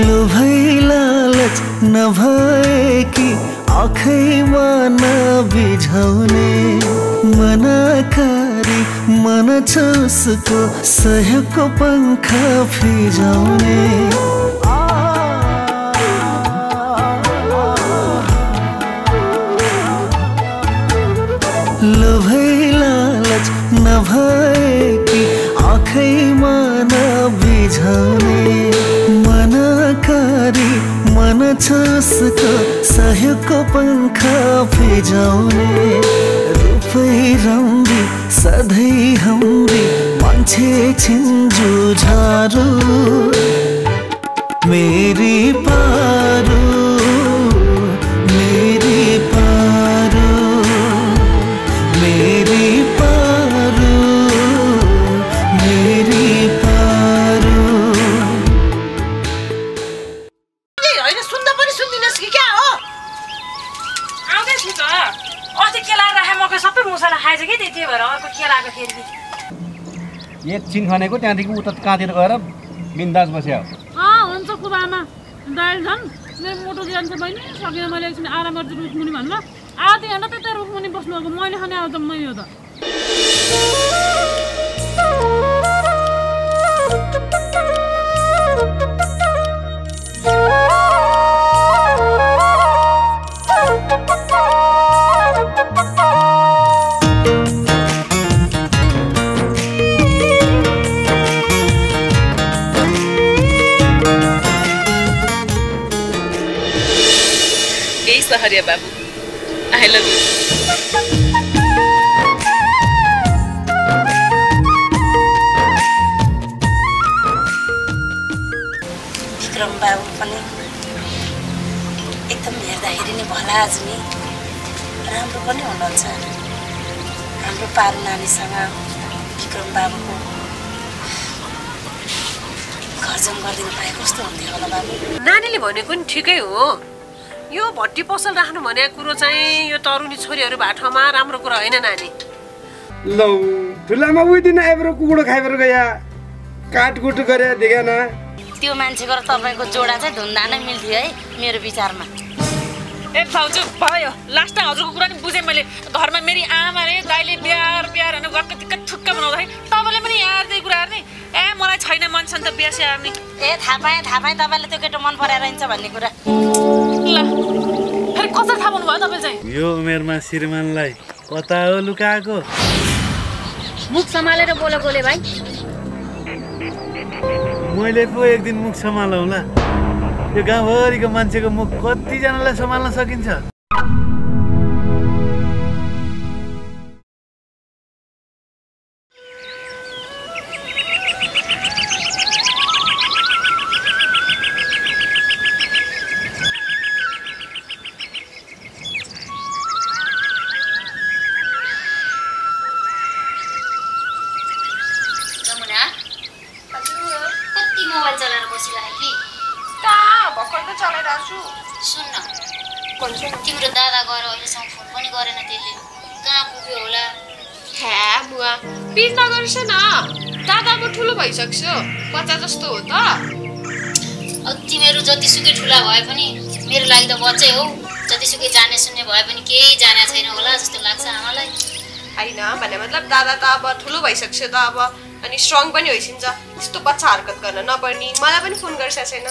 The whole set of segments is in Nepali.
लोभै लालच नभए कि आँखैमा नबिझाउने मनकारी मन छ उसको सहयोगको पंख फिजाउने लोभै लालच नभए कि आँखैमा नबिझाउने मनकारी मन छ उसको सहयोगको पंख फिजाउने रूपै राम्री सधैँ हाम्री मान्छे छिन् जुझारू मेरी पारू मेरी पारू मेरी पारू मेरी पारू सबै मुसाला खाएछ कि त्यही भएर अर्को केलाको फेरि एकछिन खनेको त्यहाँदेखि उता कहाँतिर गएर बिन्दास बस्यो हुन्छ कुबामा दाइल झन् मेरो मोटो जान्छ बहिनी सकेर मैले एकछिन आराम गर्छु रुखमुनि भन्नु आधी घन्टा त्यतै रुखमुनि बस्नुको मैले खाने आउँछ मै हो त सहरिया बाबू आई लभ यू विक्रम बाबू पनि एकदम हेर्दाखेरि नि भला आज नि राम्रो पनि हुनुहुन्छ हाम्रो पारु नानीसँग विक्रम बाबुको घरजम गरिदिनु पाए कस्तो हुन्थ्यो होला बाबु नानीले भनेको नि ठिकै हो यो भट्टी पसल राख्नु भनेको कुरो चाहिँ यो तरुनी छोरीहरू भाठामा राम्रो कुरा होइन नानी लौ ठुलामा उइदिन एब्रो कुकुडो खाइबर गया काटकुट गरे देखेन त्यो मान्छेको र तपाईको जोडा चाहिँ धुन्दा नै मिल्थ्यो है मेरो विचारमा ए भाउजू भयो लास्ट हजुरको कुरा नि बुझेँ मैले घरमा मेरी आमा रे दाइले बिहार बिहार भनेर गक्क ठुक्क बनाउँदाखेरि तपाईँले पनि यहाँ त्यही कुरा गर्ने ए मलाई छैन मन छ नि त बिहा स्याहार्ने ए थाहा पाएँ तपाईँलाई त्यो केटो मन पराएर रहन्छ भन्ने कुरा ल फेरि कसरी थाहा पाउनु भयो तपाईँ चाहिँ यो उमेरमा श्रीमानलाई कता हो लुकाएको मुख सम्हालेर बोले भाइ मैले पो एक दिन मुख सम्हालौँला यो गाउँभरिको मान्छेको मुख कतिजनालाई सम्हाल्न सकिन्छ तिम्रो दादा गएर अहिलेसम्म फोन पनि गरेन त्यसले कहाँ पुग्यो होला हे बुवा पिर नगर्छ न दादा म ठुलो भइसक्छु 50 जस्तो हो त तिमीहरू जतिसुकै ठुला भए पनि मेरो लागि त बच्चै हो जतिसुकै जाने सुन्ने भए पनि केही जाने छैन होला जस्तो लाग्छ आमालाई हैन भने मतलब दादा त अब ठुलो भइसक्छ त अब अनि स्ट्रङ पनि होइसिन्छ त्यस्तो बच्चा हरकत गर्न नपर्नी मलाई पनि फोन गर्छ छैन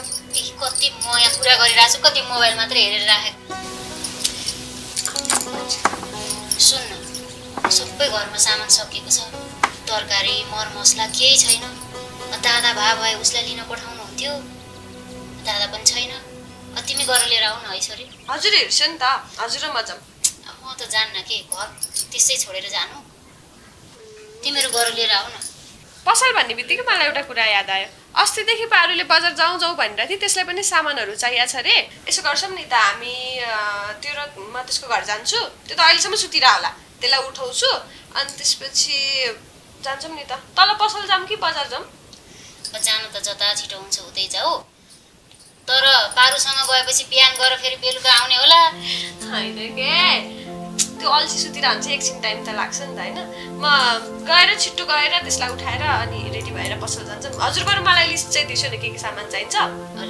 कति म यहाँ कुरा गरिरहेको छु कति मोबाइल मात्र हेरेर राखेको सुन्न सबै घरमा सामान सकिएको छ तरकारी मरमसला केही छैन दादा भए भए उसलाई लिन पठाउनु हुन्थ्यो दादा पनि छैन तिमी गरेर लिएर आऊ न है छोरी हजुर हेर्छ नि त हजुर म जाम म त जान्न के घर त्यसै छोडेर जानु तिमीहरू गरेर लिएर आऊ न पसल भन्ने बित्तिकै मलाई एउटा कुरा याद आयो अस्तिदेखि पारुले बजार जाउँ भनिरहेको थिएँ त्यसलाई पनि सामानहरू चाहिएको छ अरे यसो गर्छौँ नि त हामी त्यो र म त्यसको घर जान्छु त्यो त अहिलेसम्म सुतिरह होला त्यसलाई उठाउँछु अनि त्यसपछि जान्छौँ नि त तल पसल जाऊँ कि बजार जाऊँ जानु त जता छिटो हुन्छ उतै जाऊ तर पारुसँग गएपछि बिहान गएर फेरि बेलुका आउने होला होइन के त्यो अल्छी सुतिरहन्छ एकछिन टाइम त लाग्छ नि त होइन म गएर छिट्टो गएर त्यसलाई उठाएर अनि रेडी भएर पसल जान्छौँ हजुरबाट मलाई लिस्ट चाहिँ दिसो नि के सामान चाहिन्छ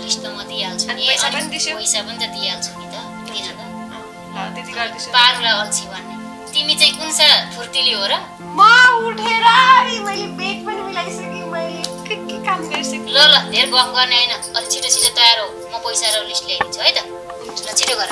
लिस्ट त म दिइहाल्छु नि पैसा पनि दिसो पैसा पनि त दिइहाल्छु नि त किन त ल त्यति गर्दिछु पारुलाई अल्छी भन्ने तिमी चाहिँ कुन सा फुर्तिली हो र म उठेर मैले बेग पनि मिलाइसकेँ मैले के काम गरिसकेँ ल ल धेर गफ गर्ने हैन अलि छिटो छिटो तयार हो म पैसा र लिस्ट ल्याइदिन्छु है त ल छिटो गर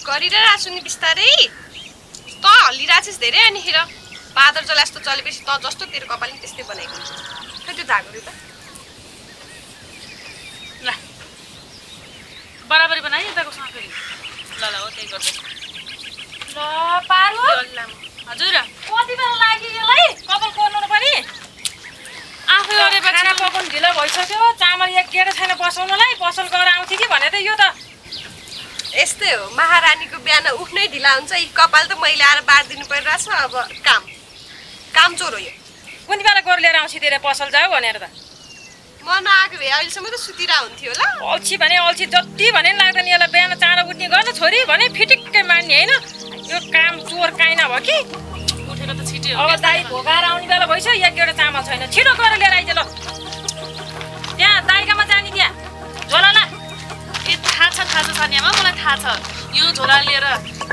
गरिरहेको छु नि बिस्तारै त हल्लिरहेछस् धेरै अनिखेर बादर जला जस्तो चलेपछि त जस्तो तेरो कपाल नि त्यस्तै बनाएको हुन्छ खै त्यो धागोहरू त ल बराबरी बनाइ यताको सँग फेरि ल ल हो त्यही गर्दै ल पारु हजुर कति बेला लाग्यो यसलाई कपाल कोर्नु पनि आफै गरेपछि खाना पकाउनु ढिलो भइसक्यो चामल एक गेडा छैन पसाउनलाई पसल गरेर आउँथ्यो कि भने त यो त यस्तै हो महारानीको बिहान उठ्नै ढिला हुन्छ यी कपाल त मैले आएर बाँडिदिनु परिरहेछ अब काम चोर हो यो कुन बेला गोर लिएर आउँछ तेरो पसल जाऊ भनेर त म नआएको भए अहिलेसम्म त सुतिरहेको हुन्थ्यो होला अल्छी भने अल्छी जति भने नि लाग्दैन यसलाई बिहान चाँडो उठ्ने गर्न छोरी भने फिटिक्कै मान्ने होइन यो काम चोर काहीँ नभयो कि उठेको त छिटै हो अब दाई भोगाएर आउने बेला भइसक्यो एक गेडा चामल छैन छिटो गरेर लिएर आइज ल त्यहाँ दाइकामा जाने त्यहाँ झोला ला ए थाहा छ सानियामा मलाई थाहा छ यो झोला लिएर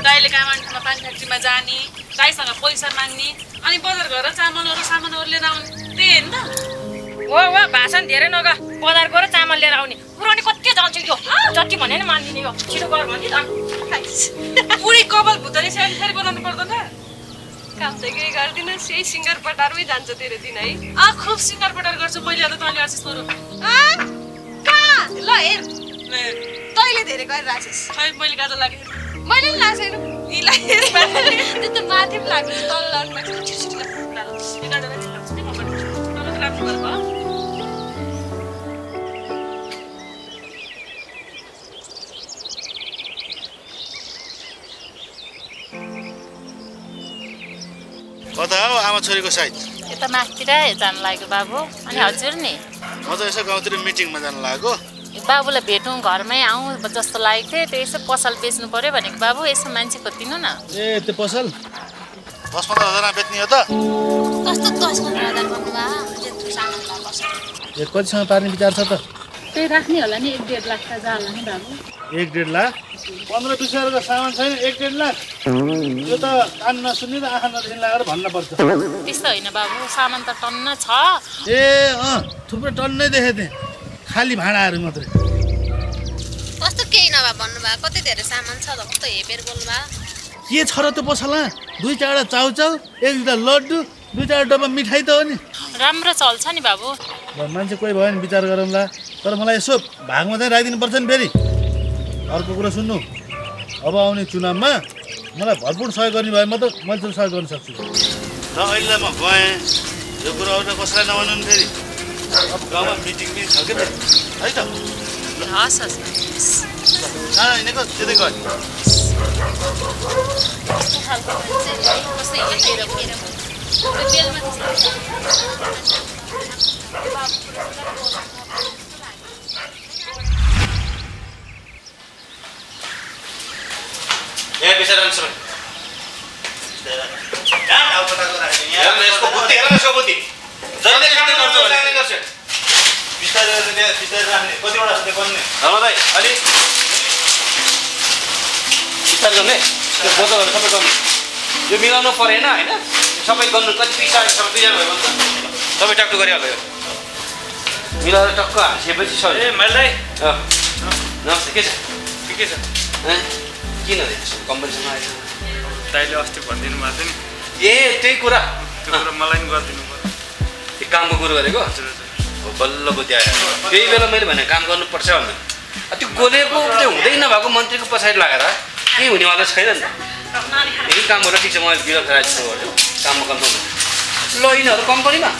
दाइले कामाण्डमा पानी फ्याक्ट्रीमा जाने दाइसँग पैसा माग्ने अनि बजार गएर चामलहरू सामानहरू लिएर आउने त्यही होइन त हो भाषण धेरै नग बजार गएर चामल लिएर आउने पुरानी कति जान्छ यो जति भने नि मानिदिने यो छिटो गर भने पुरै कपाल भुत्तरी फेरि बनाउनु पर्दैन काम त केही गर्दिनस् यही सिङ्गर पटारमै जान्छ तेरो दिन है खुब सिङ्गार पटार गर्छु मैले त तैँले आशिष बरु कहाँ ल हेर तैँले धेरै गरिरहेछस् खै मैले गाजर लागेँ मैले पनि लाग्छ हेर्नु त्यो त माथि पनि लाग्नु तल लाउनु माथि छिटो कता हो आमा छोरीको साइड यता माथितिर जानु लाग्यो बाबु अनि हजुर नि म त यसो गाउँतिर मिटिङमा जानु लाग्यो बाबुलाई भेटौँ घरमै आउँ जस्तो लागेको थियो त्यो यसो पसल बेच्नु पर्यो भनेको बाबु यसो मान्छे खोजिदिनु न ए त्यो पसल 10-15 हजार बेच्ने हो त कस्तो 10-15 हजार भन्नुभयो त्यत्रो सामानलाई पसल ए कतिसम्म पार्ने विचार छ त त्यही राख्ने होला नि 1-1.5 लाख त जाला नि बाबु 1-1.5 लाख 15-20 हजारको सामान छैन 1-1.5 लाख यो त कान नसुन्ने र आँखा नदेखि लागेर भन्न पर्छ त्यस्तो होइन बाबु सामान त टन्न छ ए थुप्रो टन्नै देखेको थिएँ खाली भाँडाहरू मात्रै कस्तो केही नभए भन्नुभयो कति धेरै सामान छ कस्तो हेपेर बोल्नुभयो के छ र त्यो पसलमा 2-4 चाउचाउ 1-2 लड्डु 2-4 डब्बा मिठाई त हो नि राम्रो चल्छ नि बाबु मान्छे कोही भयो नि विचार गरौँला तर मलाई यसो भागमा चाहिँ राखिदिनु पर्छ नि फेरि अर्को कुरा सुन्नु अब आउने चुनावमा मलाई भरपूर सहयोग गर्ने भए म त मैले सहयोग गर्न सक्छु र अहिले म गएँ यो कुरा अरू कसैलाई नभन्नु नि फेरि अब गाउँमा मिटिङ पनि छ के है त हस् कहाँ हिँडेको त्यतै गयो कस्तो खालको मान्छे है कस्तो हिँडेर बेलमा यहाँ बिचारा सबै यसको बुद्धि हेर यसको बुद्धि जहिले काम गर्छ भने गर्छ बिस्तारै राख्ने कतिवटा छ त्यो गर्ने धर्म दाइ अलि बिस्तारै गर्ने त्यो बोतलहरू सबै गर्नु यो मिलाउनु परेन होइन सबै गर्नु कति बिस्तारै सबै बिजार भयो भने सबै टक्टु गरिहाल्यो यो मिलाएर टक्क हालिसकेपछि सबै ए मैले नमस्ते के छ किन कम्पनीसँग आएछ दाइले अस्ति भनिदिनु भएको थियो नि ए त्यही कुरा त्यो कुरा मलाई नि गरिदिनु पर्यो त्यो कामको कुरो गरेको बल्ल बुद्धि आयो त्यही बेला मैले भने काम गर्नुपर्छ भने त्यो गोलेको त्यो हुँदै नभएको मन्त्रीको पछाडि लागेर केही हुनेवाला छैन नि त यही काम गरेर ठिक छ मैले विरोध राजको गर्छु काममा कन्फर्म ल यिनीहरू कम्पनीमा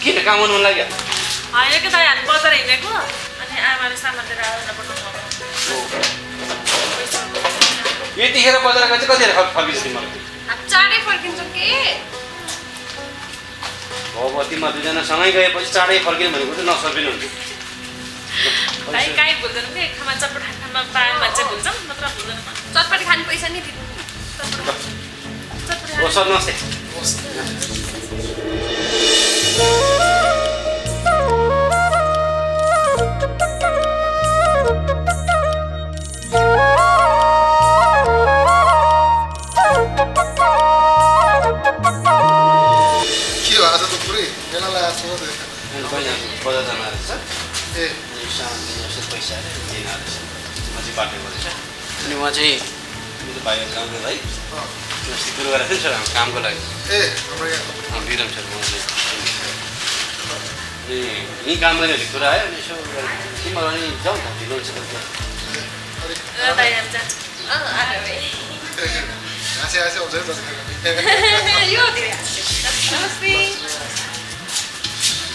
किन काम गर्नु मन लाग्यो होइन कि दाइ हामी बजार हिँडेको अनि आमाले सामान लिएर आएर पठाउनु यतिखेर बजार गएर चाहिँ कतिखेर फर्किन्छ तिमीहरू चाँडै फर्किन्छौँ के अब तिमीहरू दुईजना सँगै गएपछि चाँडै फर्किनु भनेको चाहिँ नसकिनु हुन्छ दाइ काहीँ भुल्दैन कि खाना चटपट खाना पायो भने चाहिँ भुल्छौँ नत्र भुल्दैन चटपटी खाने पैसा नि दिनु ओ सर नमस्ते बजार जानु रहेछ ए पैसा दिन रहेछ म चाहिँ बाटो गरेछ अनि उहाँ चाहिँ मेरो भाइ गाउँको भाइ सुरु गरेको थियो नि सर कामको लागि ए बिरम सर उहाँले अनि यहीँ काम गर्ने भने कुरा आयो अनि यसो तिमीहरू अनि जाउँ न ढिलो हुन्छ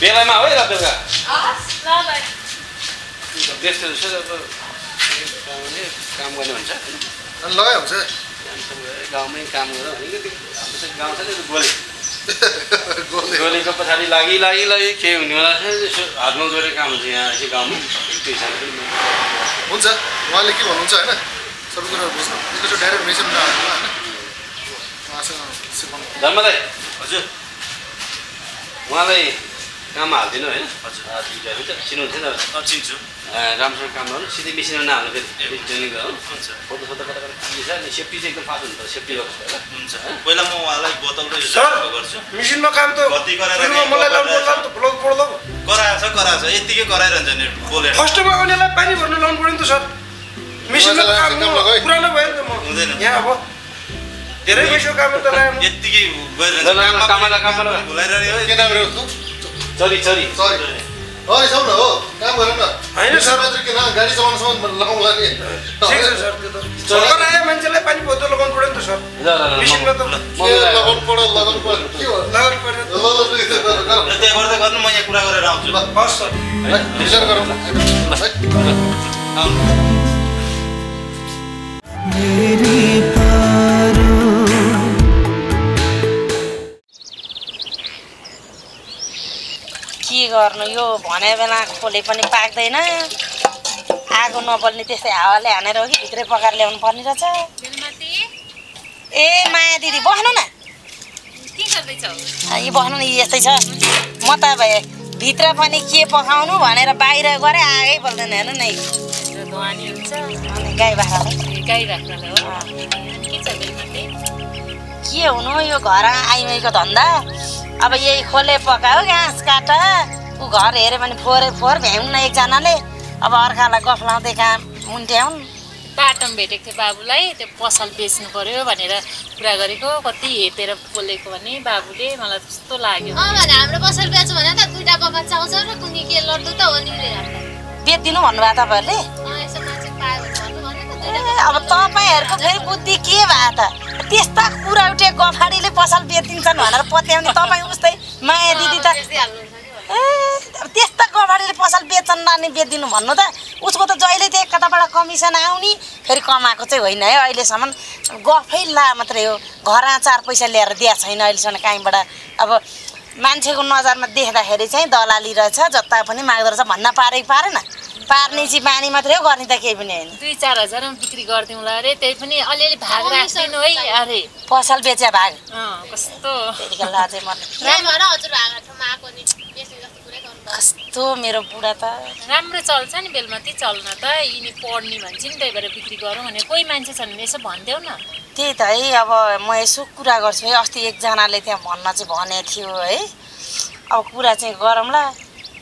बेलामा हो र बेलुका त्यस्तो काम गर्ने भन्छ लगाइ हुन्छ गाउँमै काम गर भनेको त्यो गाउँ छ नि गोली गोलीको पछाडि लागि के हुनेवाला छ यसो हातमा जोडेर काम हुन्छ यहाँ यसो गाउँमा त्यो हिसाबले हुन्छ उहाँले के भन्नुहुन्छ होइन सबै कुराहरू बुझ्नु एकैचोटि डाइरेक्ट मेसेज नहाल्नु होइन उहाँसँग सिकाउनु धर्म दाइ हजुर उहाँलाई काममा हालिदिनु होइन चिन्नुहुन्छ नि त चिन्छु राम्रोसँग काम गर्नु सिधै मेसिनमा नहाल्नु फेरि ट्रेनिङ गरौँ फोटो सोटो कता कता के छ अनि सेफ्टी चाहिँ एकदम फास्ट हुन्छ सेफ्टी गर्छु होला हुन्छ पहिला म उहाँलाई बोतल गर्छु मेसिनमा काम त कति गराएर कराएछ यतिकै कराइरहन्छ नि बोलेर फर्स्टमा उनीहरूलाई पानी भर्नु लाउनु पऱ्यो नि त सर मेसिनमा काम पुरानो भयो नि त म हुँदैन यहाँ अब धेरै पैसा काम त यतिकै गइरहन्छ भुलाइरहने के नाम रह्यो चरी सरी अरे जाउँ न हो काम गरौँ न होइन सर किन गाडी चलाउनुसम्म लगाउँला नि ठिक छ सर त्यो त चलाएर आयो मान्छेलाई पानी बोतल लगाउनु पऱ्यो नि त सर मेसिनमा त लगाउनु पर्यो के हो लगाउनु पऱ्यो त्यहाँ गर्दै गर्नु म यहाँ कुरा गरेर आउँछु हस् सर विचार गरौँ न के गर्नु यो भने बेला खोले पनि पाक्दैन आगो नबल्ने त्यस्तै हावाले हानेर हो कि भित्रै पकाएर ल्याउनु पर्ने रहेछ ए माया दिदी बस्नु न के गर्दैछौ यो बस्नु न यस्तै छ म त भित्र पनि के पकाउनु भनेर बाहिर गरे आगै बल्दैन हेर्नु न धुवानी हुन्छ अनि गाई बाख्रालाई हो के छ बेलमाते के हुनु यो घर आइमाईको धन्दा अब यही खोले पकायो घाँस काट ऊ घर हेऱ्यो भने फोहोर भ्याउँ न एकजनाले अब अर्कालाई गफ लाउँदै काम मुन्ट्याउन् बाटोमा भेटेको थियो बाबुलाई त्यो पसल बेच्नु पर्यो भनेर कुरा गरेको कति हेपेर बोलेको भने बाबुले मलाई त्यस्तो लाग्यो भने हाम्रो पसल बेच्नु भने त दुईटा बगान चाउँछ र कुनै के लड्दो त हो नि बेच्दिनु भन्नुभयो तपाईँहरूले अब तपाईँहरूको फेरि बुद्धि के भयो त त्यस्ता कुरा उठे गफाडीले पसल बेचिदिन्छन् भनेर पत्याउने तपाईँ उस्तै माया दिदी त ए त्यस्ता गफाडीले पसल बेच्छन् अनि बेचिदिनु भन्नु त उसको त जहिले त्यो कताबाट कमिसन आउने फेरि कमाएको चाहिँ होइन है अहिलेसम्म गफै ला मात्रै हो घरमा 4 पैसा ल्याएर दिएको छैन अहिलेसम्म कहीँबाट अब मान्छेको नजरमा देख्दाखेरि चाहिँ दलाली रहेछ जता पनि माग्दो रहेछ भन्न पारेन पार्ने चाहिँ बानी मात्रै हो गर्ने त केही पनि होइन 2-4 हजारमा बिक्री गरिदिउँला अरे त्यही पनि अलिअलि भाग राख्दिनु है अरे पसल बेचे भाग कस्तो त्यतिखेर अझै कस्तो मेरो बुढा त राम्रो चल्छ नि बेलमती चल्न त यिनी पढ्ने भन्छ नि त्यही भएर बिक्री गरौँ भने कोही मान्छे छन् भने यसो भनिदेऊ न त्यही त है अब म यसो कुरा गर्छु है अस्ति एकजनाले त्यहाँ भन्न चाहिँ भने थियो है अब कुरा चाहिँ गरौँला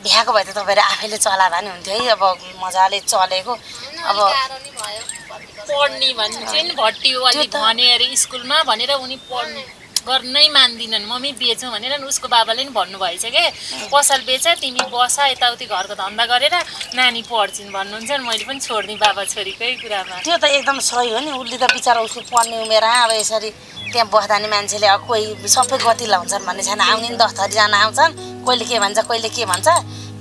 भ्याएको भए त तपाईँहरू आफैले चला भए नि हुन्थ्यो है अब मजाले चलेको अब पढ्ने भन्छ नि भट्टियो अलिक भने अरे स्कुलमा भनेर उनी पढ्नु गर्नै मान्दिनन् मम्मी बेचौँ भनेर उसको बाबाले नि भन्नुभएछ के पसल बेच तिमी बस यताउति घरको धन्दा गरेर नानी पढ्छिन् भन्नुहुन्छ नि मैले पनि छोड्दिएँ बाबा छोरीकै कुरामा त्यो त एकदम सही हो नि उसले त बिचरा उसको पढ्ने उमेर अब यसरी त्यहाँ बस्दा नि मान्छेले अब कोही सबै गति लाउँछन् भन्ने छैन आउने नि 10 थरीजना आउँछन् कहिले के भन्छ कहिले के भन्छ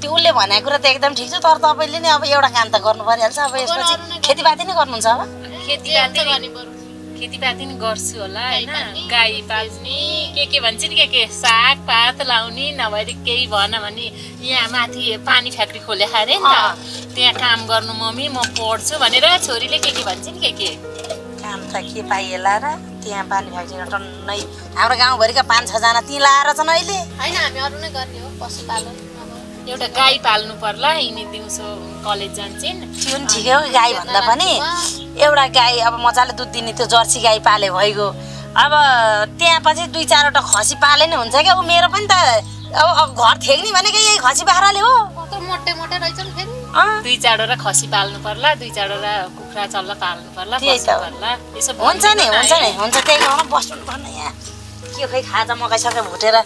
त्यो उसले भनेको कुरा त एकदम ठिक छ तर तपाईँले नि अब एउटा काम त गर्नु परिहाल्छ अब यसपछि खेतीपाती नै गर्नुहुन्छ अब खेतीपाती नि गर्छु होला होइन गाई पाल्ने के भन्छ नि के साग पात लाउने नभएर केही भन भने यहाँ माथि पानी फ्याक्ट्री खोले अरे नि त त्यहाँ काम गर्नु मम्मी म पढ्छु भनेर छोरीले के भन्छ नि के काम त के पाइएला र त्यहाँ पानी फ्याक्ट्री टन्नै हाम्रो गाउँभरिका 5-6 जना ती लाएर छन् अहिले होइन हामी अरू नै गर्ने हो पशुपालन एउटा गाई पाल्नु पर्ला यिनी दिउँसो कलेज जान्छन् त्यो नि ठिकै हो गाई भन्दा पनि एउटा गाई अब मजाले दुध दिने त्यो जर्सी गाई पाले भइगयो अब त्यहाँ पछि 2-4वटा खसी पाले नै हुन्छ क्या ऊ मेरो पनि त अब घर थेग्ने भनेको यही खसी बाख्राले हो कस्तो मोटे रहेछन् फेरि 2-4वटा खसी पाल्नु पर्ला 2-4वटा कुखुरा चल्ला पाल्नु पर्ला यसो हुन्छ नि त्यही गाउँमा बस्नु पर्ने यहाँ के खै खाजा मकाइसके भुटेर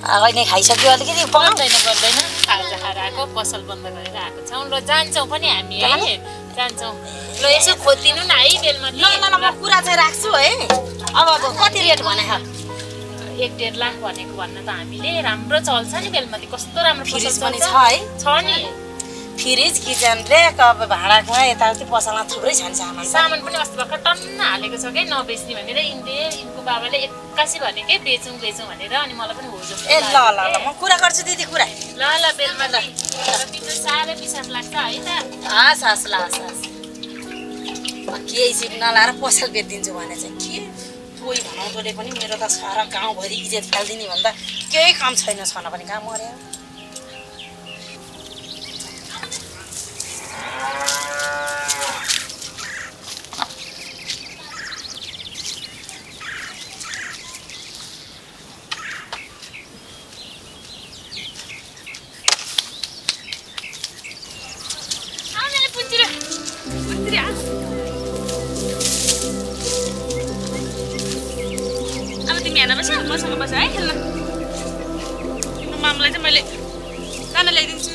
अहिले खाइसक्यो अलिकति गर्दैन खाजा खाएर आएको पसल बन्द गरेर आएको छौँ र जान्छौँ पनि हामी है जान्छौँ ल यसो खोजिदिनु न है बेलमा ल म कुरा चाहिँ राख्छु है अब कति रेट भने 1-1.5 लाख भनेको भन्न त हामीले राम्रो चल्छ नि बेलमाथि कस्तो राम्रो फ्रिज पनि छ है छ नि फ्रिज किचन रेक अब भाँडाकुँडा यताउति पसलमा थुप्रै छ नि सामान पनि अस्ति भर्खर टन्न हालेको छ क्या नबेच्ने भनेर यिनको बाबाले 81 भने के बेचौँ भनेर अनि मलाई पनि हो जस्तो ए ल म कुरा गर्छु दिदी कुरा ल बेलमा ल तिम्रो साह्रै विश्वास लाग्छ है त हस् केही सिप नलाएर पसल बेचिदिन्छु भने चाहिँ के कोही भनाउँदोले पनि मेरो त सारा गाउँभरि इज्जत फालिदिने भन्दा केही काम छैन छन पनि कहाँ मर्यो अब तिमी हेर्न बस मसँग बस है खेल्न तिम्रो मामलाई चाहिँ मैले खाना ल्याइदिन्छु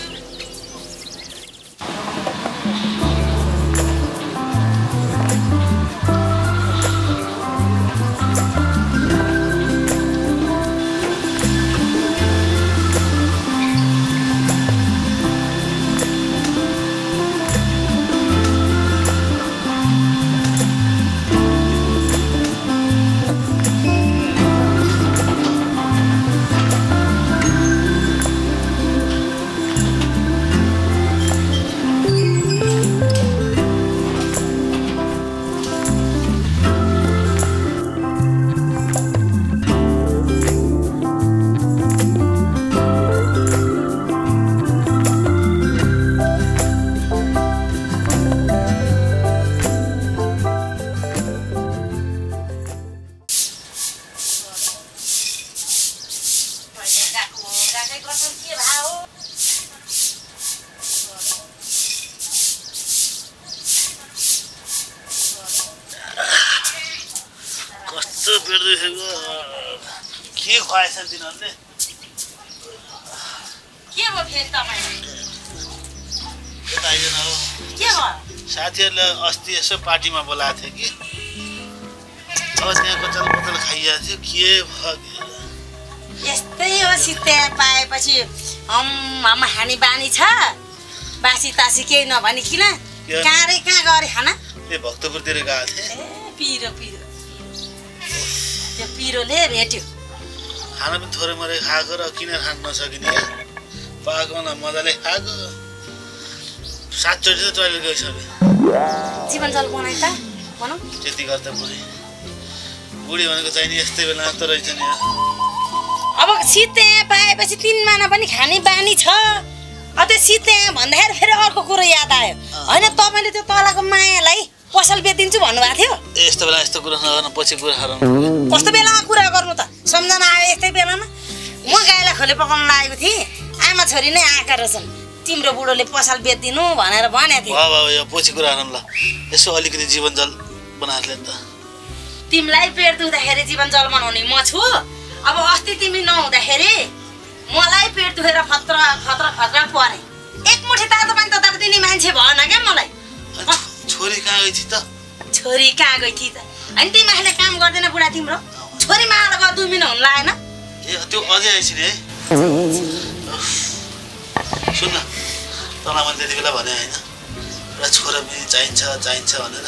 के खुवाएछन् तिनीहरूले के हो फेरि तपाईँ आइदैन हो के हो साथीहरूले अस्ति यसो पार्टीमा बोलाएको थियो कि अब त्यहाँ कचल पचल खाइरहेको थियो के भयो यस्तै हो सित्ते पाएपछि हम खाने बानी छ बासी तासी केही नभनिकन कहाँ रे कहाँ गरे खाना ए भक्तपुरतिर गएको थिएँ पिरो पिरो त्यो पिरोले भेट्यो खाना पनि थोरै मरै खाएको र किन खान नसकिने पाएकोमा मजाले खाएको 7 चोटि त टोइलेट गइसक्यो जीवन जल बनाइ त भनौँ त्यति गर्दा बुढी भनेको चाहिने यस्तै बेला त रहेछ नि अब सिते पाएपछि 3 महिना पनि खाने बानी छ अब त्यो सिते भन्दाखेरि फेरि अर्को कुरो याद आयो होइन तपाईँले त्यो तलको मायालाई पसल बेचिदिन्छु भन्नुभएको थियो यस्तो बेला यस्तो कुरा नगर्नु पछि कुरा हराउनु कस्तो बेलामा कुरा गर्नु त सम्झना आयो यस्तै बेलामा म गाईलाई खोले पकाउन लागेको थिएँ आमा छोरी नै आएका रहेछन् तिम्रो बुढोले पसल बेचिदिनु भनेर भनेको थिएँ वाह यो पछि कुरा हराउनु ल यसो अलिकति जीवन जल बनाएर ल्याउ त तिमीलाई पेट दुख्दाखेरि जीवन जल बनाउने म छु अब अस्ति तिमी नहुँदाखेरि मलाई पेट दुखेर फत्र फत्र फत्र परे एक मुठी तातो पानी तताएर दिने मान्छे भएन क्या मलाई छोरी कहाँ गई थिए त छोरी कहाँ गई थिए त अनि तिमीहरूले काम गर्दैन बुढा तिम्रो छोरी माला गयो 2 महिना हुन लागेन ए त्यो अझै आइछि नि है सुन्न तँलाई मैले त्यति बेला भने होइन एउटा छोरा पनि चाहिन्छ भनेर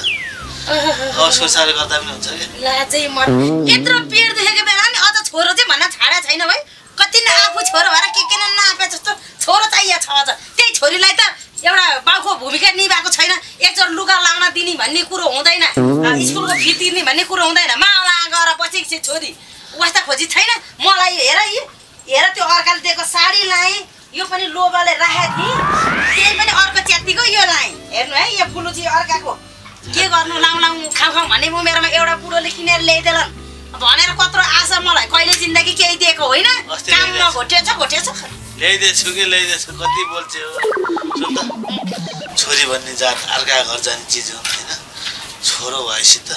अवसर साह्रै गर्दा पनि हुन्छ क्या लाजै मर यत्रो पेट दुखेको बेला नि अझ छोरो चाहिँ भन्न छाडा छैन भाइ कति न आफू छोरो भएर के नआपे जस्तो छोरो चाहिएको छ अझ त्यही छोरीलाई त एउटा बाउको भूमिका निभाएको छैन एकजोड लुगा लाउन दिने भन्ने कुरो हुँदैन स्कुलको फी तिर्ने भन्ने कुरो हुँदैन माला गएर बसेको छोरी वास्ता खोजी छैन मलाई हेर त्यो अर्काले दिएको साडी लाएँ यो पनि लोभाले राखेको थिएँ त्यही पनि अर्को च्यातिको यो लाएँ हेर्नु है यो फुलुची अर्काको के गर्नु लाउँ खाउँ भन्ने म मेरोमा एउटा बुढोले किनेर ल्याइदेलन भनेर कत्रो आशा मलाई कहिले जिन्दगी केही दिएको होइन काम नघोटेछ ल्याइदिएछु कि ल्याइदिएछु कति बोल्छ सुन त छोरी भन्ने जात अर्का घर जाने चिज हो होइन छोरो भएपछि त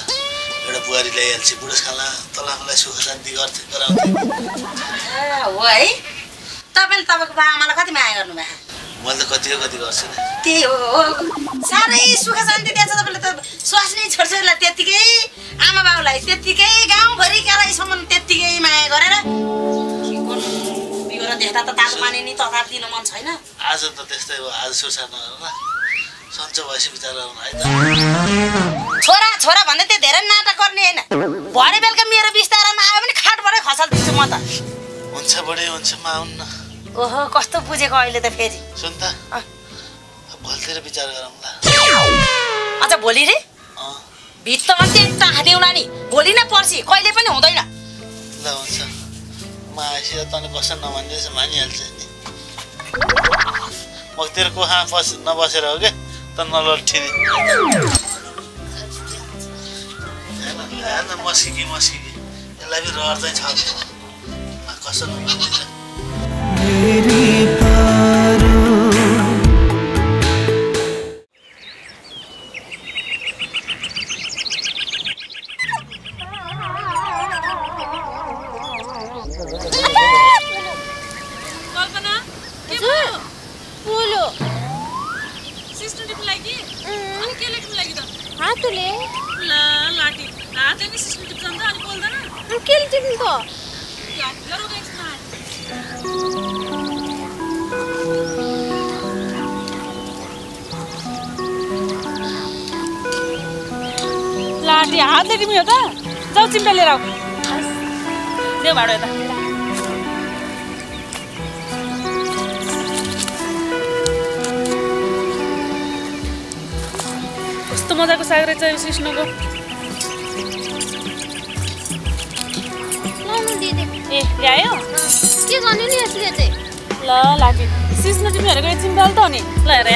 एउटा बुहारी ल्याइहाल्छ बुढेसकालमा तँलाई सुख शान्ति गराउँथे हो है तपाईँले तपाईँको बा आमालाई कति माया गर्नुभयो मैले त कति गर्छु नि त्यही हो साह्रै सुख शान्ति दिएछ तपाईँले त स्वास्नी छोरछोरीलाई त्यत्तिकै आमा बाउलाई त्यत्तिकै गाउँभरिकालाईसम्म त्यत्तिकै माया गरेर बिहोरा देख्दा त तातो पानी नि ततार दिन मन छैन आज त त्यस्तै हो आज सुसार नगर ल सन्चो भएपछि विचार गर्नु है त छोरा भन्दै त्यो धेरै नाटक गर्ने होइन भरे बेलुका मेरो बिस्तारामा आयो भने खाटबाटै खसाल दिन्छु म त हुन्छ बढी हुन्छ म आउन्न ओहो कस्तो बुझेको अहिले त फेरि सुन त भोलितिर विचार गरौँ ल अझ भोलि रे भित्तमा चाहिँ टाँदेउला नि भोलि नै पर्सि कहिले पनि हुँदैन ल हुन्छ म आएपछि तँले कसो नमान्दैछ मानिहाल्छ नि म तेरो कोखा नबसेर हो क्या त नलट्ठिने मस्की यसलाई पनि रहर चाहिँ छ कसो नमान्दैछ लाटी हातले टिप्यो त जाऊ चिम्टा लिएर आऊ देऊ भाडो यता कस्तो मजाको साग रहेछ यो सिस्नोको ए ल्यायो के गर्नु नि यसले चाहिँ ल लाटी सिस्नो तिमीहरूको यो चिम्टा त हो नि ल हेर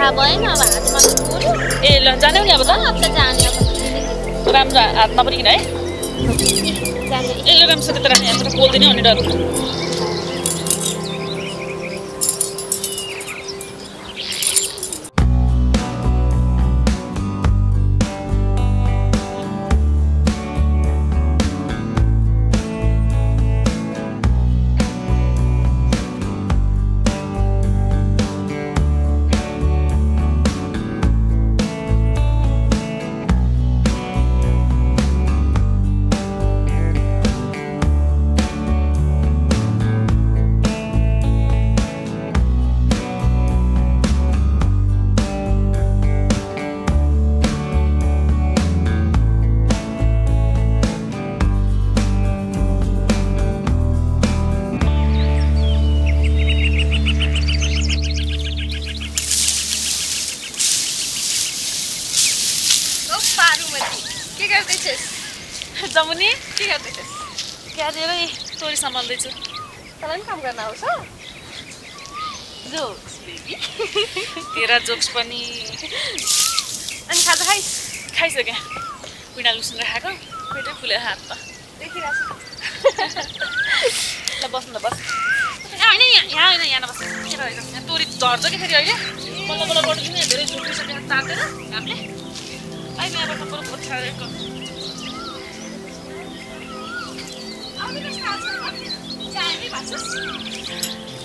भएन अब हातमा पुग्यो ए ल जाने नि अब त जाने अब राम्रो हातमा पनि किन है ए ल राम्रो त राख्ने हाम्रो बोल्दैन भने डर क्यारिएरै तोरी सम्हाल्दैछु। तँलाई पनि काम गर्न आउँछ? Jokes baby. तेरा जोक्स पनि। अनि खाजा खाइस्? खाइसकेँ। पिँडालु सुनेर खाएको पेटै फुल्यो हात त। देखिरहेको ल बस्नु त बस। होइन यहाँ होइन यहाँ नबस। यहाँ तोरी झर्छ कि फेरि अहिले बल्ल बल्ल बढ्नु धेरै जोडिसक्यो तातेर घामले। अहिले यहाँ बस्नु बरु ओछ्याएको।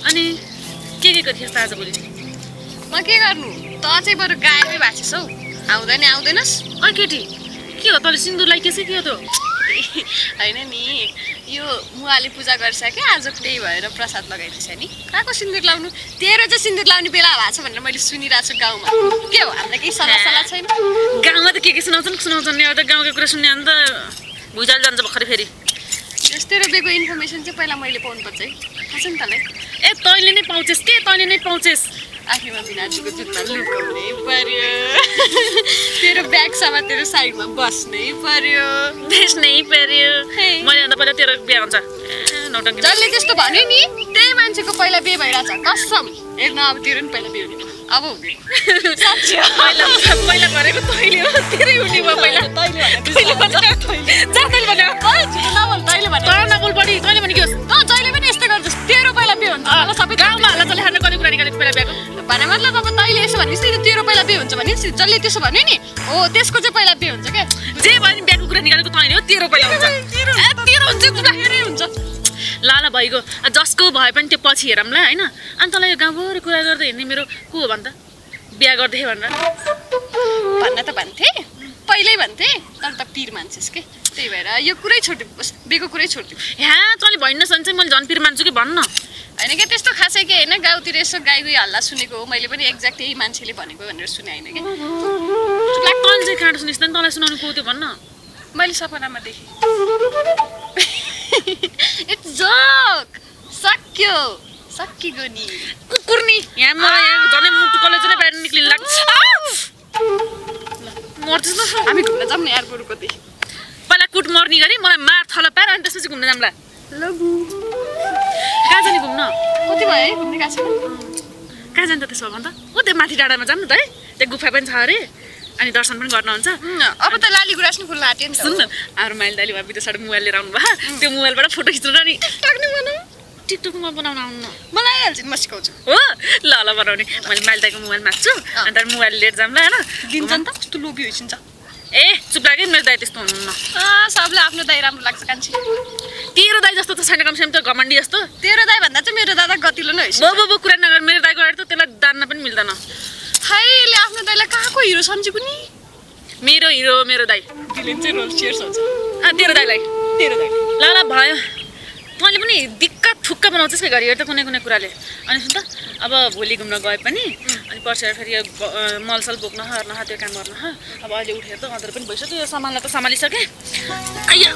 अनि के थिएस् त आजभोलि? म के गर्नु त चाहिँ बरु गायबै भएको छौ। आउँदैनस्? अँ केटी के हो तँले सिन्दुरलाई के चाहिँ के हो त? होइन नि यो मुवाले पूजा गर्छ क्या आज त्यही भएर प्रसाद लगाइदिन्छ नि। कहाँको सिन्दुर लाउनु? तेरो चाहिँ सिन्दुर लाउने बेला भएको छ भनेर मैले सुनिरहेको छु गाउँमा। के हो हामीलाई केही सल्लाह छैन? गाउँमा त के सुनाउँछन् नि? अब त गाउँको कुरा सुन्ने अनि त भुइँचालो जान्छ भर्खरै फेरि। तेरो बेको इन्फर्मेसन चाहिँ पहिला मैले पाउनुपर्छ है। थाहा छ नि तँलाई? ए तैँले नै पाउँछेस् के? तैँले नै पाउँछेस्। आखिरमा बिनाजुको जुत्ता लुकाउनै पर्यो। तेरो ब्याग समातेर साइडमा बस्नै पर्यो। बेच्नै पर्यो। मैले अन्त पहिला तेरो बिहा हुन्छ। नौटङ्की जसले त्यस्तो भन्यो नि त्यही मान्छेको पहिला बिहे भइरहेछ कसम। हेर्न अब तेरो नि पहिला बिहे हुने अब हुने। साँच्चै पहिला गरेको तैँले हो। तेरै हुने भयो पहिला। तैँले नबोल बढी। तैँले भने के होस्? त जहिले पनि यस्तै गर्छस्। तेरो पहिला बिहे हुन्छ सबै गाउँमा हल्ला चल्ला खाने गर्ने कुरा निकालेको पहिला बिहाको भने मतलब अब तैँले यसो भनेपछि तेरो पहिला बिहे हुन्छ भने जसले त्यसो भन्यो नि हो त्यसको चाहिँ पहिला बिहे हुन्छ क्या। जे भयो नि बिहाको कुरा निकालेको तैँले हो। तेरो पहिला हुन्छ। तेरो हुन्छ तेरै हुन्छ। लाला भइगयो जसको भए पनि त्यो पछि हेरौँ ल होइन। अनि तँलाई यो गाउँभरि कुरा गर्दै हिँड्ने मेरो को हो भन् त? बिहा गर्दै भनेर भन्न त भन्थे पहिल्यै भन्थे तर त पिर मान्छेस् के त्यही भएर यो कुरै छोडिदिउ बस बेको कुरै छोडिदिउ। यहाँ तँले भन्न चाहिँ मैले झन् पिर मान्छु कि भन्न। होइन क्या त्यस्तो खासै के होइन गाउँतिर यसो गाई गुई हल्ला सुनेको हो मैले पनि एक्ज्याक्ट यही मान्छेले भनेको भनेर सुने होइन क्या। तैँले चाहिँ काँडो सुनिस् त तँलाई सुनाउनु को त्यो भन्न। मैले सपनामा देखेँ। इट्स जोक सक्यो सकिगयो नि कुकुर नि यहाँ मलाई यहाँ झनै मुटु कलेजै बाहिर निक्लिन लाग्छ। मर्छस् न हामी घुम्न जाऊँ न यार बरु कतै। पहिला कुट मर्नी गरी मलाई मार थलो पार अनि त्यसपछि घुम्न जाउँला। लगु कहाँ जाने घुम्न? कति भयो है घुम्ने गएको छैन? कहाँ जान्छ त्यसो भन् त? ऊ त्यो माथि डाँडामा जाऊँ न त है। त्यहाँ गुफा पनि छ अरे अनि दर्शन पनि गर्न हुन्छ। अब त लाली गुराँस नि फुल्न आँट्यो नि त। सुन न हाम्रो माइल दाइले भए विदेशबाट मोबाइल लिएर आउनु भयो। त्यो मोबाइलबाट फोटो खिच्नु नि टाक्ने बनाऊ। टिकटकमा बनाउन आउनु मलाई आइहाल्छ नि म सिकाउँछु हो। ल ल बनाउने मैले माइल दाइको मोबाइल माग्छु अन्त मोबाइल लिएर जाऊँ ल होइन। दिन्छ नि त कस्तो लोभी होइसिन्छ। ए चुप लाग्यो मेरो दाइ त्यस्तो हुनुहुन्न। सबलाई आफ्नो दाइ राम्रो लाग्छ कान्छी। तेरो दाइ जस्तो त छैन कमसेकम त घमण्डी जस्तो। तेरो दाइ भन्दा चाहिँ मेरो दादा गतिलो नै होइछ। बो कुरा नगर मेरो दाइको अगाडि त त्यसलाई दान्न पनि मिल्दैन। हाइ यसले आफ्नो दाइलाई कहाँको हिरो सम्झेको नि? मेरो हिरो मेरो दाइ। दिलिन चाहिँ रोल चेयर्स हुन्छ। तेरो दाइलाई ल ल भयो। तैँले पनि दिक्क ठुक्क बनाउँछस् क्या घरि त कुनै कुराले। अनि सुन त अब भोलि घुम्न गए पनि अनि पर्सि फेरि यो मलसल बोक्न हर्न त्यो काम गर्न अब अहिले उठेर त अँधेर पनि भइसक्यो। यो सामानलाई त सम्हालिसकेँ। आइया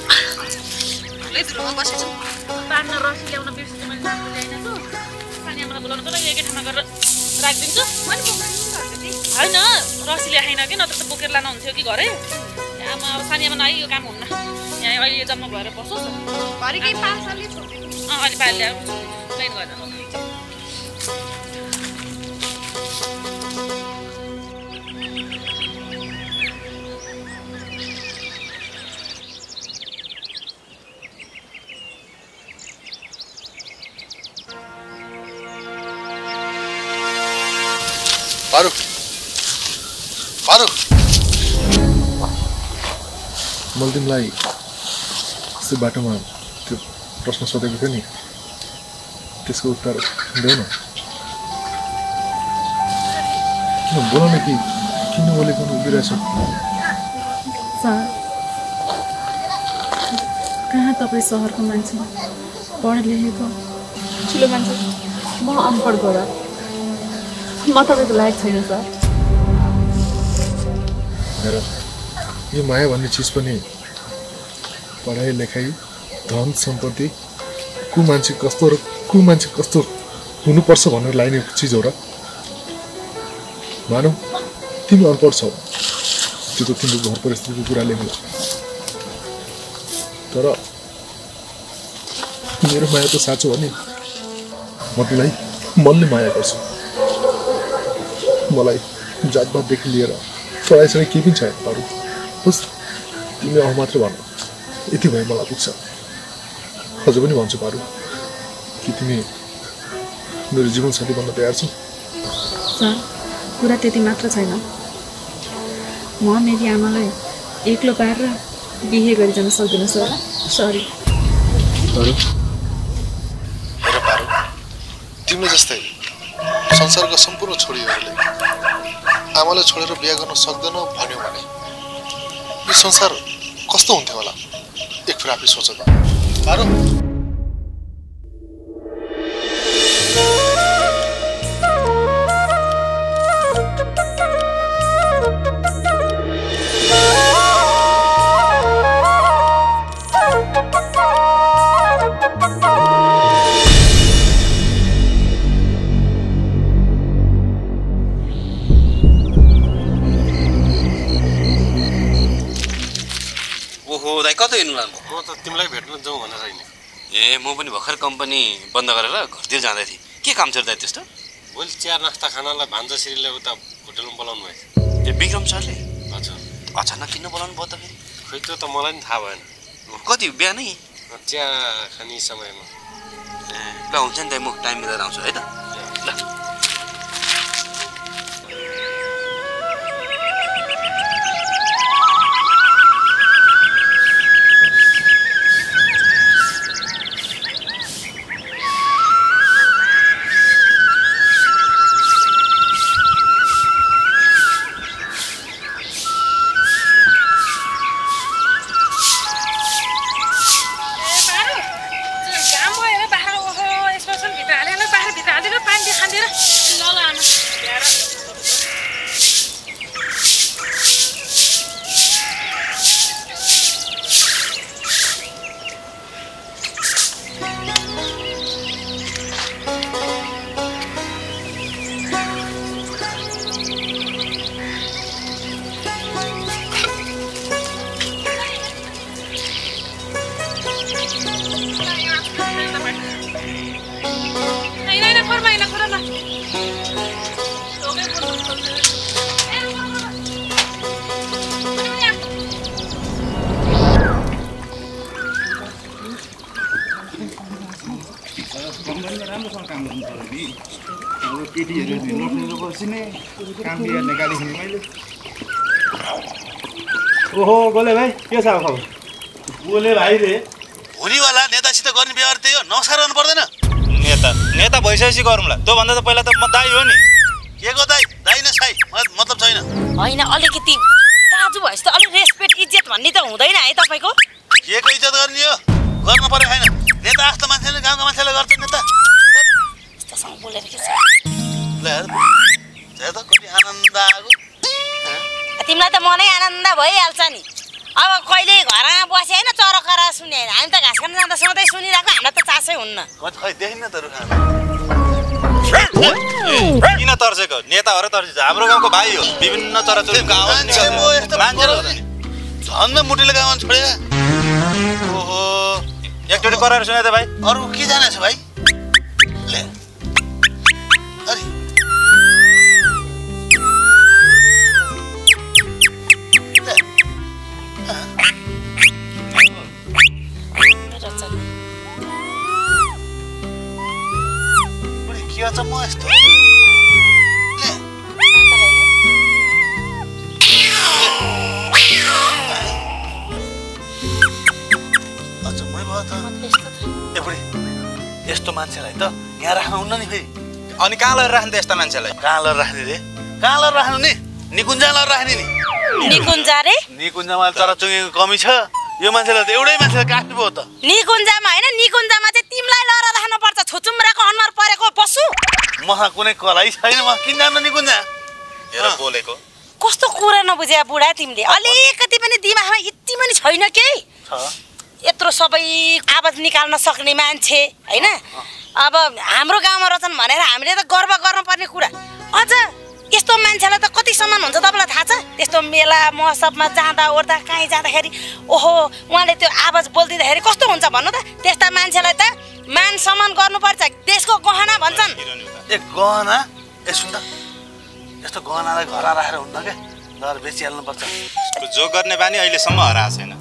बसेछु पार्न रसी ल्याउन बिर्सेछु मैले ल्याइदिन्छु। सानियामालाई बोलाउनु त एकै ठाउँमा गरेर राखिदिन्छु। होइन रसी ल्याएन कि नत्र त बोकेर लानु हुन्थ्यो कि घरै। आमा अब सानियामा नआइ यो काम हुन्न। यहाँ अहिले जम्मा भएर बसोस् घरि केही पाल्साले छोड्दिनु। अहिले पाल ल्याएको प्लेन गर्दा पारु पारु मैले तिमीलाई यस्तो बाटोमा त्यो प्रश्न सोधेको थियो नि त्यसको उत्तर देऊ न। किन बोलाउन कि किन बोलेको उभिरहेछ? सर कहाँ तपाईँ सहरको मान्छे पढ लेखेको ठुलो मान्छे म अनपढ गोरा म तपाईँको लायक छैन सर। हेर यो माया भन्ने चिज पनि पढाइ लेखाइ धन सम्पत्ति को मान्छे कस्तो र को मान्छे कस्तो हुनुपर्छ भनेर लाइने चिज हो र। मानौ तिमी अनपढ छौ त्यो त तिम्रो घर परिस्थितिको कुराले होला तर मेरो माया त साँचो हो नि म तिमीलाई मनले माया गर्छु मलाई जातपातदेखि लिएर पढाइसँग केही पनि छैन पारु होस् तिमी अह मात्र भन यति भए मलाई पुग्छ अझ पनि भन्छु पारु कि तिमी मेरो जीवनसाथी बन्न तयार छौ सर कुरा त्यति मात्र छैन म मेरी आमालाई एक्लो पारेर बिहे गरी जान सक्दिनँ सर सरी हेर पारु तिम्रो जस्तै संसारका सम्पूर्ण छोरीहरूले आमालाई छोडेर बिहा गर्न सक्दैनौ भन्यो भने यो संसार कस्तो हुन्थ्यो होला एक फेर आफै सोच त पारु दाइ कता हिँड्नु लाग्नु म त तिमीलाई भेट्न जाउँ भनेर नि ए म पनि भर्खर कम्पनी बन्द गरेर घरतिर जाँदै थिएँ के काम छ दाइ त्यस्तो भोलि चिया नास्ता खानालाई भान्जासिरीले उता होटलमा बोलाउनु भयो ए विक्रम सरले हजुर अचानक किन बोलाउनु भयो त फेरि खोइ त्यो त मलाई पनि थाहा भएन कति बिहानै चिया खाने समयमा ए ल हुन्छ नि दाइ म टाइम मिलाएर आउँछु है त ल ओहो गोले भाइ के छ खबर गोले भाइ रे हुनेवाला नेतासित गर्ने व्यवहार त्यही हो नमस्कार गर्नु पर्दैन नेता भइसकेपछि गरौँला त्योभन्दा त पहिला त म दाइ हो नि के को दाइ दाइ न साइ मतलब छैन होइन अलिकति दाजु भएपछि त अलिक रेस्पेक्ट इज्जत भन्ने त हुँदैन है तपाईँको के को इज्जत गर्ने हो गर्न पर्यो छैन नेता जस्तो मान्छेले गाउँका मान्छेले गर्छ नेता यस्तोसँग बोलेर के छ ल हेर त कति आनन्द आएको तिमीलाई त मनै आनन्द भइहाल्छ नि अब कहिले घरमा बसे होइन चरकरा सुने होइन हामी त घाँस खान जाँदा सधैँ सुनिरहेको हामीलाई त चासै हुन्न खै देखिन्न त रुखा किन तर्सेको नेताहरू तर्सिन्छ हाम्रो गाउँको भाइ हो विभिन्न चराचुरुङ्गीको आवाज मान्छे झन् मुटुले गाउँमा छोडे ओहो एकचोटि कराएर सुने त भाइ अरू के जाने छ भाइ ले अरे के छ म यस्तो यस्तो मान्छेलाई त यहाँ राख्नु हुन्न नि फेरि अनि कहाँ लगेर राख्ने त यस्ता मान्छेलाई कहाँ लगेर राख्ने रे कहाँ लगेर राख्नु नि निकुञ्जा लगेर राख्ने नि निकुञ्जा रे निकुञ्जामा चराचुरुङ्गीको कमी छ यो मान्छेलाई त एउटै मान्छेले काट्नु भयो त निकुञ्जामा होइन निकुञ्जामा चाहिँ तिमीलाई लगेर राख्नुपर्छ छुचुम्राको अनुहार परेको पशु मसँग कुनै कलाई छैन म किन जान्नु निकुञ्जा हेर बोलेको कस्तो कुरा नबुझ्या बुढा तिमीले अलिकति पनि दिमागमा यति पनि छैन के यत्रो सबै आवाज निकाल्न सक्ने मान्छे होइन अब हाम्रो गाउँमा रहेछन् भनेर हामीले त गर्व गर्नुपर्ने कुरा अझ यस्तो मान्छेलाई त कति सम्मान हुन्छ तपाईँलाई थाहा छ त्यस्तो मेला महोत्सवमा जाँदा ओर्दा कहीँ जाँदाखेरि ओहो उहाँले त्यो आवाज बोलिदिँदाखेरि कस्तो हुन्छ भन्नु त त्यस्ता मान्छेलाई त मान सम्मान गर्नुपर्छ देशको गहना भन्छन्। ए गहना ए सुन त यस्तो गहनालाई घर राखेर हुन्न के घर बेचिहाल्नुपर्छ। जो गर्ने बानी अहिलेसम्म हराएको छैन।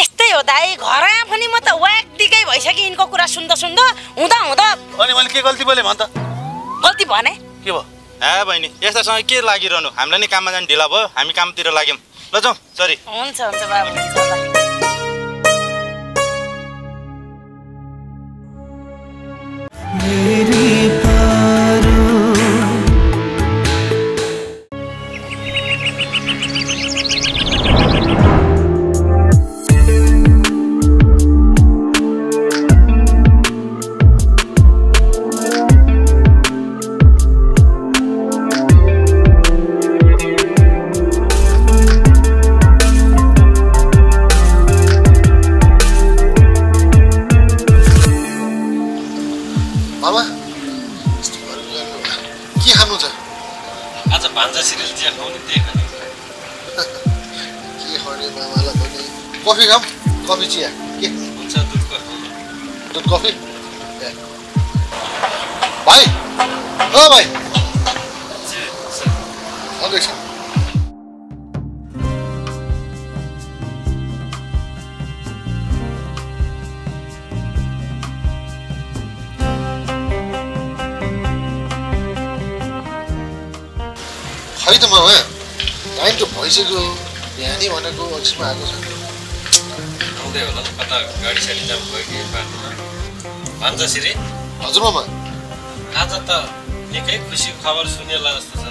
यस्तै हो दाइ घर पनि म त वाक्दिकै भइसक्यो यिनको कुरा सुन्दा हुँदा अनि मैले के गल्ती बोले भन त? गल्ती भने के भयो? ए बहिनी यस्तासँग के लागिरहनु हामीलाई नि काममा जानु ढिला भयो हामी कामतिर लाग्यौँ ल जाउँ सरी। हुन्छ बाबु हुन्छ ल। मेरी पारो कफी खाऊँ कफी चिया के हुन्छ दुध कफी भाइ ओ भाइ आउँदैछ खै त मामा टाइम त भइसक्यो बिहानी भनेको अक्षमा आएको छ आउँदै होला कता गाडी साडी जाम भयो कि बाटोमा भन्छ श्री हजुर मामा आज त निकै खुसी खबर सुनेला जस्तो छ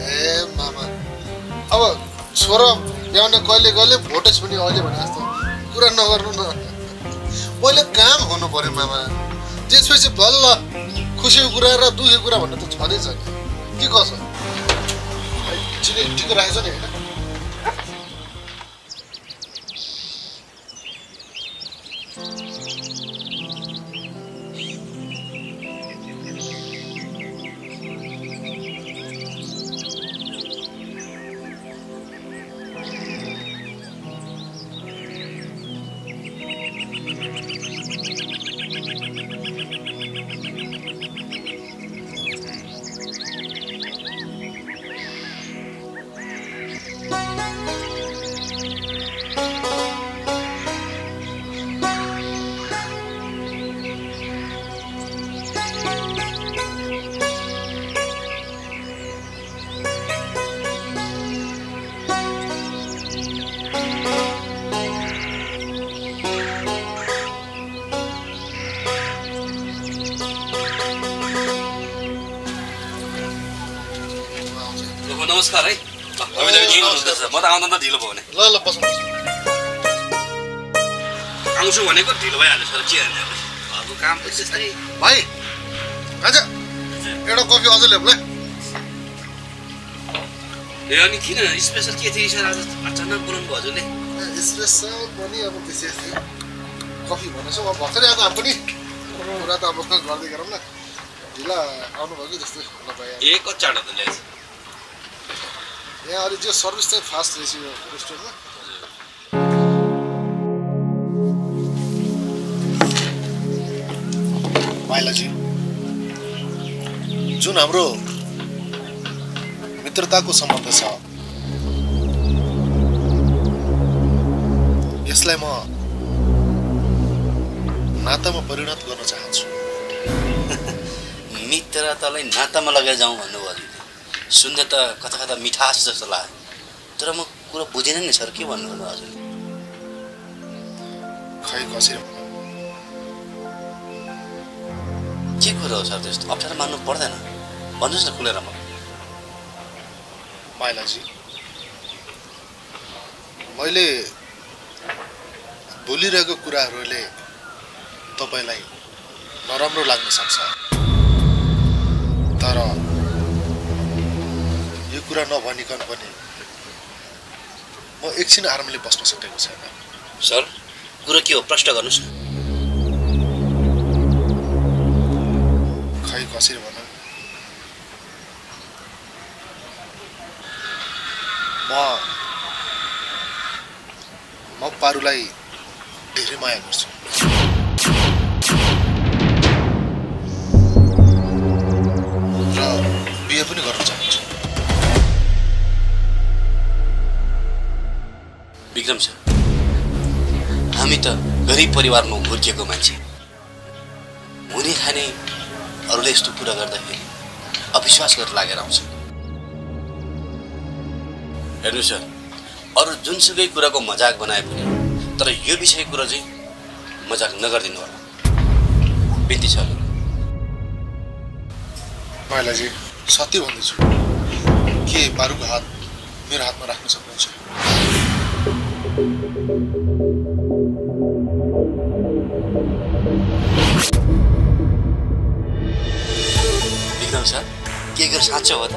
ए मामा अब छोरा ब्याउने कहिले भोटेस पनि अहिले भने जस्तो कुरा नगर्नु न पहिले काम हुनु पर्यो मामा त्यसपछि बल्ल खुसीको कुरा र दुःखको कुरा भन्ने त छँदैछ के कसो चिनी ठिक राखेछ नि होइन नमस्कार है म त आउँदा त ढिलो भयो भने ल बस आउँछु भनेको ढिलो भइहाल्छ के गर्ने घरको काम त त्यस्तै भाइ आजा एउटा कफी अझ ल्याऊ ल ए अनि किन स्पेसल के थियो सर आज अचानक बनाउनु भयो हजुरले स्पेसल पनि अब विशेष कफी भनेछ अब भर्खरै आज हामी पनि कुरा त अब गर्दै गरौँ न ढिला आउनुभयो कि जस्तो एक चाँडो त ल्याएछ यहाँ अहिले जो सर्भिस चाहिँ फास्ट रहेछ यो रेस्टुरेन्टमा माइलाजी जुन हाम्रो मित्रताको सम्बन्ध छ यसलाई म नातामा परिणत गर्न चाहन्छु मित्रतालाई नातामा लगेर जाउँ भन्नुभयो सुन्दा त कता कता मिठास जस्तो लाग्यो तर म कुरा बुझेन नि सर के भन्नुभयो हजुर खै कसरी के कुरा हो सर त्यस्तो अप्ठ्यारो मान्नु पर्दैन भन्नुहोस् न खुलेर म माइलाजी मैले बोलिरहेको कुराहरूले तपाईलाई नराम्रो लाग्न सक्छ तर यो कुरा नभनिकन पनि म एकछिन आरामले बस्न सकेको छैन सर कुरा के हो प्रश्न गर्नुस् न खै कसरी भनौँ म पारुलाई धेरै माया गर्छु विक्रम सर, हामी त गरिब परिवारमा हुर्किएको मान्छे, हुने खाने अरूले यस्तो कुरा गर्दाखेरि अविश्वास गरेर लागेर आउँछ। हेर्नु सर, अरू जुनसुकै कुराको मजाक बनाए पनि तर यो विषय कुरा चाहिँ मजाक नगरिदिनु होला, बिन्ती छ। माइलाजी सत्य भन्दैछु, के पारुको हात मेरो हातमा राख्न सक्नुहुन्छ? विक्रम सर, के गर साँचो हो त?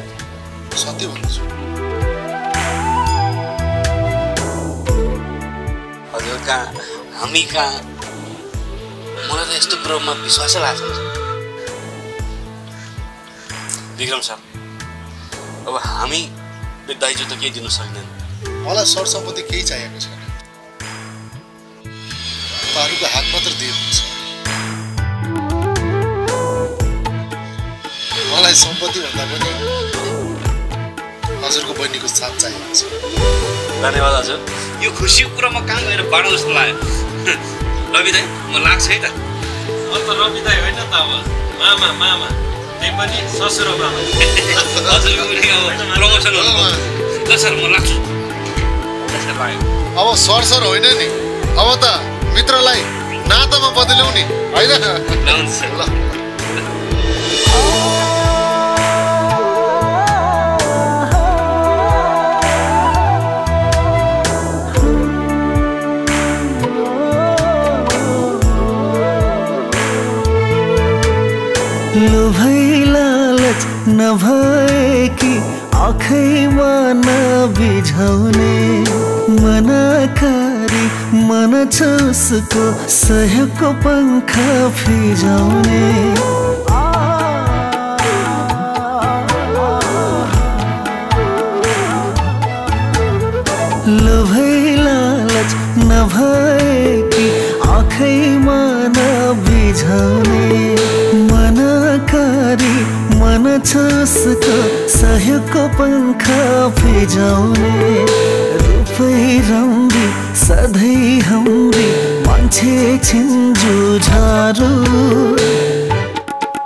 सत्य भन्दैछु। हजुर कहाँ, हामी कहाँ, मलाई त यस्तो कुरोमा विश्वासै लाग्छ। विक्रम सर, अब हामी दाइजो त केही दिनु सक्दैन। मलाई सरसम्पत्ति केही चाहिएको छैन, पारुको हात मात्र दिए हुन्छ। मलाई सम्पत्ति भन्दा पनि हजुरको बहिनीको साथ चाहिएको छ। धन्यवाद हजुर, यो खुसीको कुरा म कहाँ गएर बाँडौँ जस्तो लाग्यो। रवि दाइ, म लाग्छ है त। अन्त रवि दाइ होइन त, अब मामा मामा, त्यही पनि ससुरो मामा। हजुरको पनि अब प्रमोसन हुनु। ल सर, म लाग्छु। अब सर होइन नि, अब त मित्रलाई नातामा बदल्यौ नि, होइन? ल लोभै लालच नभए कि आँखैमा नबिझाउने, मनाकारी मन छ उसको सहको पंख फिजाउने। लोभै लालच नभए कि आँखैमा नबिझाउने, मनाकारी मन छ उसको सहको पंख फिजाउने। रूपै राम्री सधैँ हाम्री मान्छे छिन् जुझारू,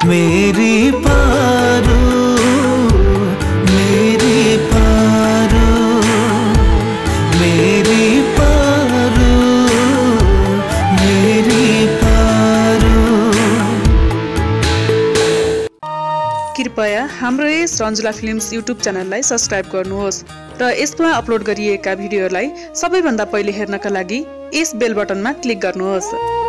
मेरी पारू मेरी पारू मेरी पारू मेरी पारू। कृपया हाम्रो यस रन्जुला फिल्म्स युट्युब च्यानललाई सब्स्क्राइब गर्नुहोस् र यसमा अपलोड गरिएका भिडियोलाई सबैभन्दा पहिले हेर्नका लागि यस बेल बटनमा क्लिक गर्नुहोस्।